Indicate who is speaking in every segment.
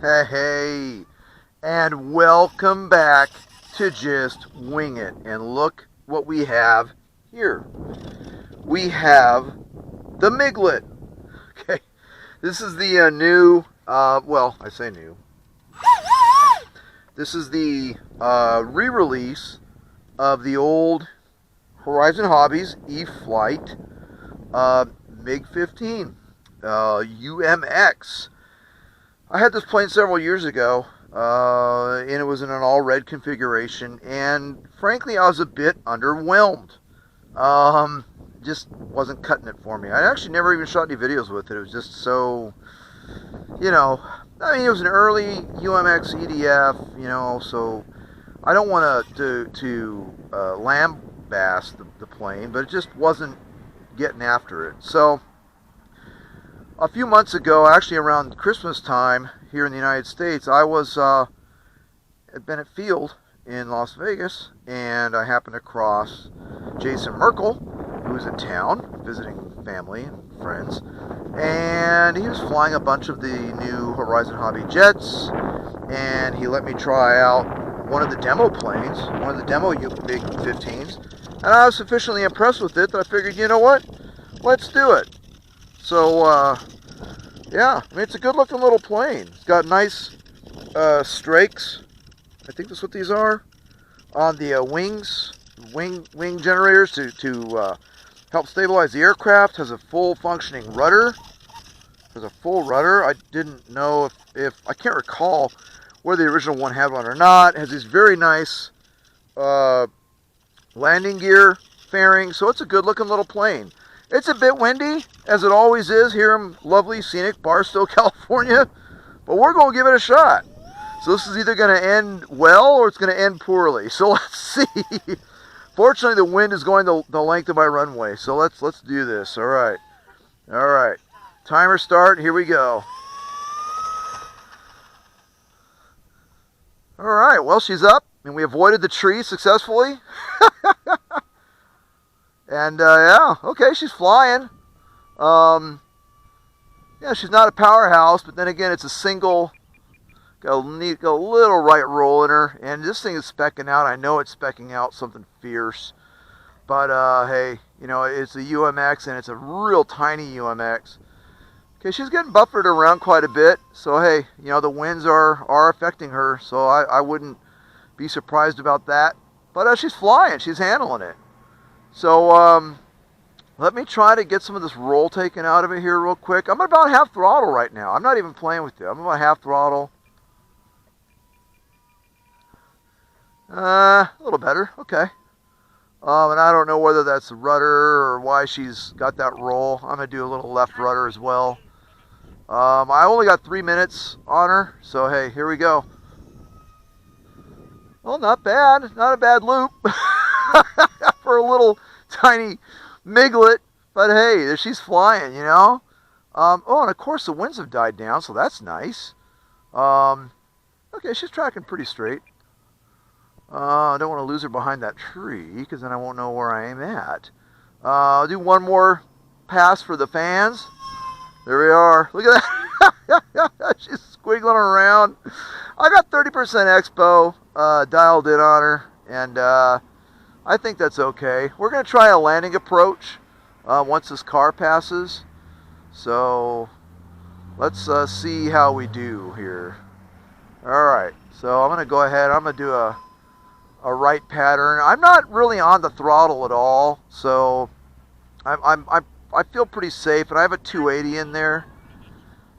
Speaker 1: Hey, and welcome back to Just Wing It. And look what we have here. We have the MIGlet. Okay, this is the new, well, I say new. This is the re-release of the old Horizon Hobbies E-flite MiG-15 UMX. I had this plane several years ago, and it was in an all-red configuration, and frankly, I was a bit underwhelmed. Just wasn't cutting it for me. I actually never even shot any videos with it. It was just so, you know, I mean, it was an early UMX EDF, so I don't want to lambast the plane, but it just wasn't getting after it. So a few months ago, actually around Christmas time here in the United States, I was at Bennett Field in Las Vegas, and I happened to cross Jason Merkel, who was in town visiting family and friends, and he was flying a bunch of the new Horizon Hobby jets, and he let me try out one of the demo planes, one of the demo MiG-15s, and I was sufficiently impressed with it that I figured, you know what, let's do it. So, yeah, I mean, it's a good-looking little plane. It's got nice strakes. I think that's what these are on the wings, wing generators to help stabilize the aircraft. Has a full functioning rudder. Has a full rudder. I didn't know if I can't recall whether the original one had one or not. It has these very nice landing gear fairings. So it's a good-looking little plane. It's a bit windy, as it always is here in lovely, scenic Barstow, California, but we're going to give it a shot. So this is either going to end well or it's going to end poorly. So let's see. Fortunately, the wind is going the length of my runway, so let's do this. All right. Timer start. Here we go. All right. Well, she's up, and we avoided the tree successfully. And, yeah, okay, she's flying. Yeah, she's not a powerhouse, but then again, it's a single, got a little right roll in her, and this thing is specking out. I know it's specking out something fierce, but, hey, it's a UMX, and it's a real tiny UMX. Okay, she's getting buffered around quite a bit, so, hey, the winds are affecting her, so I wouldn't be surprised about that. But, she's flying. She's handling it. So, let me try to get some of this roll taken out of it here real quick. I'm about half throttle right now. I'm not even playing with it. I'm about half throttle. A little better. Okay. And I don't know whether that's the rudder or why she's got that roll. I'm going to do a little left rudder as well. I only got 3 minutes on her, so hey, here we go. Well, not bad. Not a bad loop. For a little tiny MIGlet, but hey, there she's flying, Oh, and of course the winds have died down, so that's nice. Okay, she's tracking pretty straight. I don't want to lose her behind that tree, because then I won't know where I am at. I'll do one more pass for the fans. There we are. Look at that. She's squiggling around. I got 30% expo dialed in on her, and I think that's okay. We're going to try a landing approach once this car passes. So let's see how we do here. All right. So I'm going to go ahead. I'm going to do a right pattern. I'm not really on the throttle at all, so I feel pretty safe, and I have a 280 in there.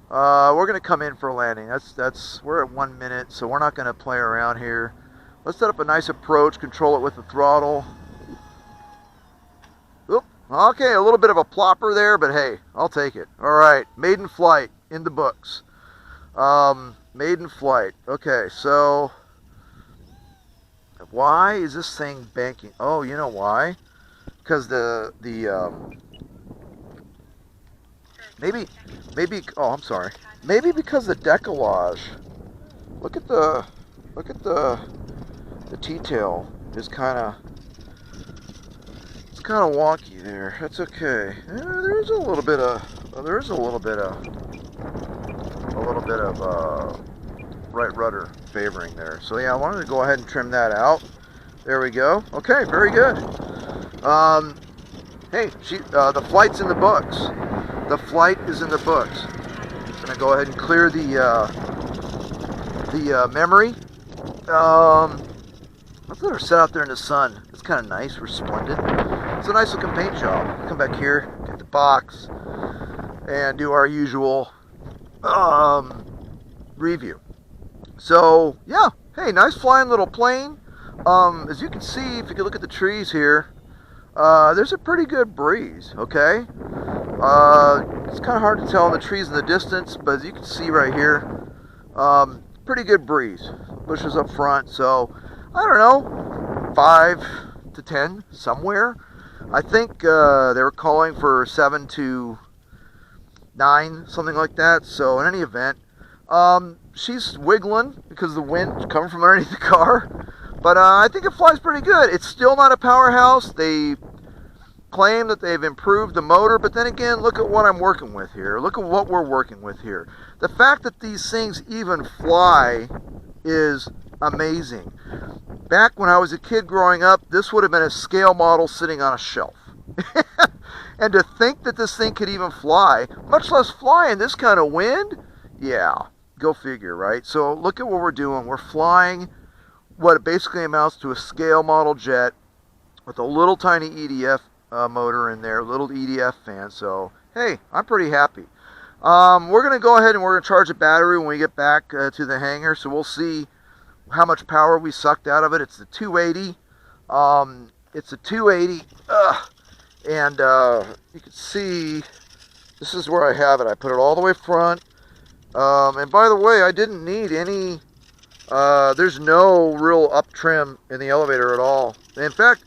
Speaker 1: We're going to come in for a landing. We're at 1 minute, so we're not going to play around here. Let's set up a nice approach, control it with the throttle. Oop, okay, a little bit of a plopper there, but hey, I'll take it. All right, maiden flight in the books. Maiden flight. Okay, so why is this thing banking? Oh, you know why? Because maybe. Oh, I'm sorry. Maybe because the decollage. Look at the T-tail is kind of wonky there. That's okay. There's a little bit of right rudder favoring there. So yeah, I wanted to go ahead and trim that out. There we go. Okay, very good. Hey, the flight's in the books. The flight is in the books. I'm gonna go ahead and clear the memory. Let's let her sit out there in the sun. It's kind of nice, resplendent. It's a nice looking paint job. Come back here, get the box, and do our usual review. So yeah, hey, nice flying little plane. As you can see, if you can look at the trees here, there's a pretty good breeze. Okay, it's kind of hard to tell in the trees in the distance, but as you can see right here, pretty good breeze. Bushes up front, so I don't know, 5 to 10 somewhere. I think they were calling for 7 to 9, something like that. So in any event, she's wiggling because of the wind coming from underneath the car. But I think it flies pretty good. It's still not a powerhouse. They claim that they've improved the motor, but then again, look at what I'm working with here. Look at what we're working with here. The fact that these things even fly is amazing. Back when I was a kid growing up, this would have been a scale model sitting on a shelf. And to think that this thing could even fly, much less fly in this kind of wind, yeah, go figure, right? So look at what we're doing. We're flying what basically amounts to a scale model jet with a little tiny EDF motor in there, little EDF fan. So hey, I'm pretty happy. We're going to go ahead and we're going to charge the battery when we get back to the hangar. So we'll see how much power we sucked out of it. It's the 280. It's a 280. And you can see this is where I have it. I put it all the way front. And by the way, I didn't need any, there's no real up trim in the elevator at all. In fact,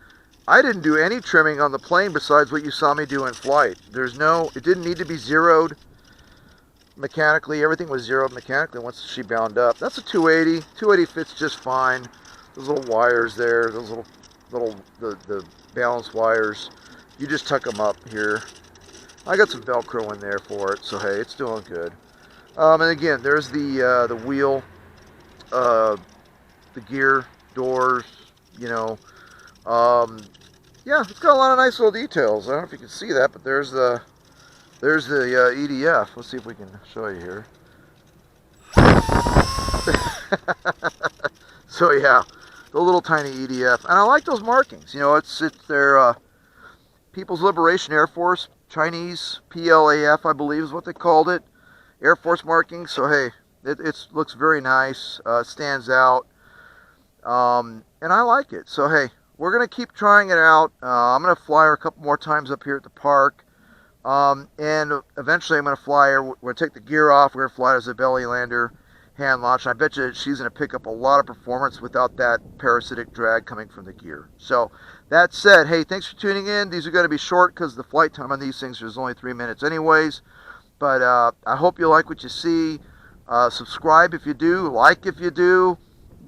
Speaker 1: I didn't do any trimming on the plane besides what you saw me do in flight. It didn't need to be zeroed mechanically. Everything was zeroed mechanically once she bound up. That's a 280. 280 fits just fine. Those little wires there, those the balance wires, you just tuck them up here. I got some Velcro in there for it, so hey, it's doing good. And again, there's the wheel, the gear, doors, you know. Yeah, it's got a lot of nice little details. I don't know if you can see that, but there's the EDF. Let's see if we can show you here. So yeah, the little tiny EDF, and I like those markings. You know, it's their People's Liberation Air Force, Chinese PLAF, I believe is what they called it, Air Force markings. So hey, it looks very nice, stands out, and I like it. So hey, we're gonna keep trying it out. I'm gonna fly her a couple more times up here at the park. And eventually I'm going to fly her. We're going to take the gear off. We're going to fly her as a belly lander, hand launch. And I bet you she's going to pick up a lot of performance without that parasitic drag coming from the gear. So that said, hey, thanks for tuning in. These are going to be short because the flight time on these things is only 3 minutes anyways. But I hope you like what you see. Subscribe if you do. Like if you do.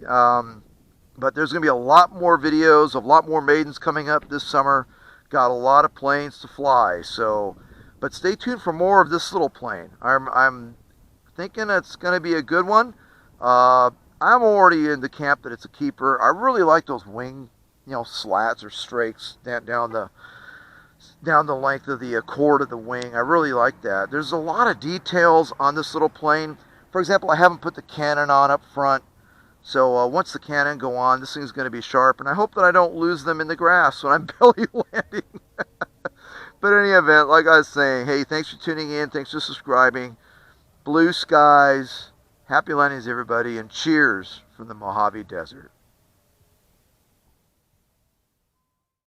Speaker 1: But there's going to be a lot more videos, a lot more maidens coming up this summer. Got a lot of planes to fly, so, but stay tuned for more of this little plane. I'm thinking it's going to be a good one. I'm already in the camp that it's a keeper. I really like those wing, you know, slats or strakes down the length of the cord of the wing. I really like that. There's a lot of details on this little plane. For example, I haven't put the cannon on up front. So once the cannon go on, this thing's going to be sharp, and I hope that I don't lose them in the grass when I'm belly landing. But in any event, like I was saying, hey, thanks for tuning in, thanks for subscribing. Blue skies, happy landings, everybody, and cheers from the Mojave Desert.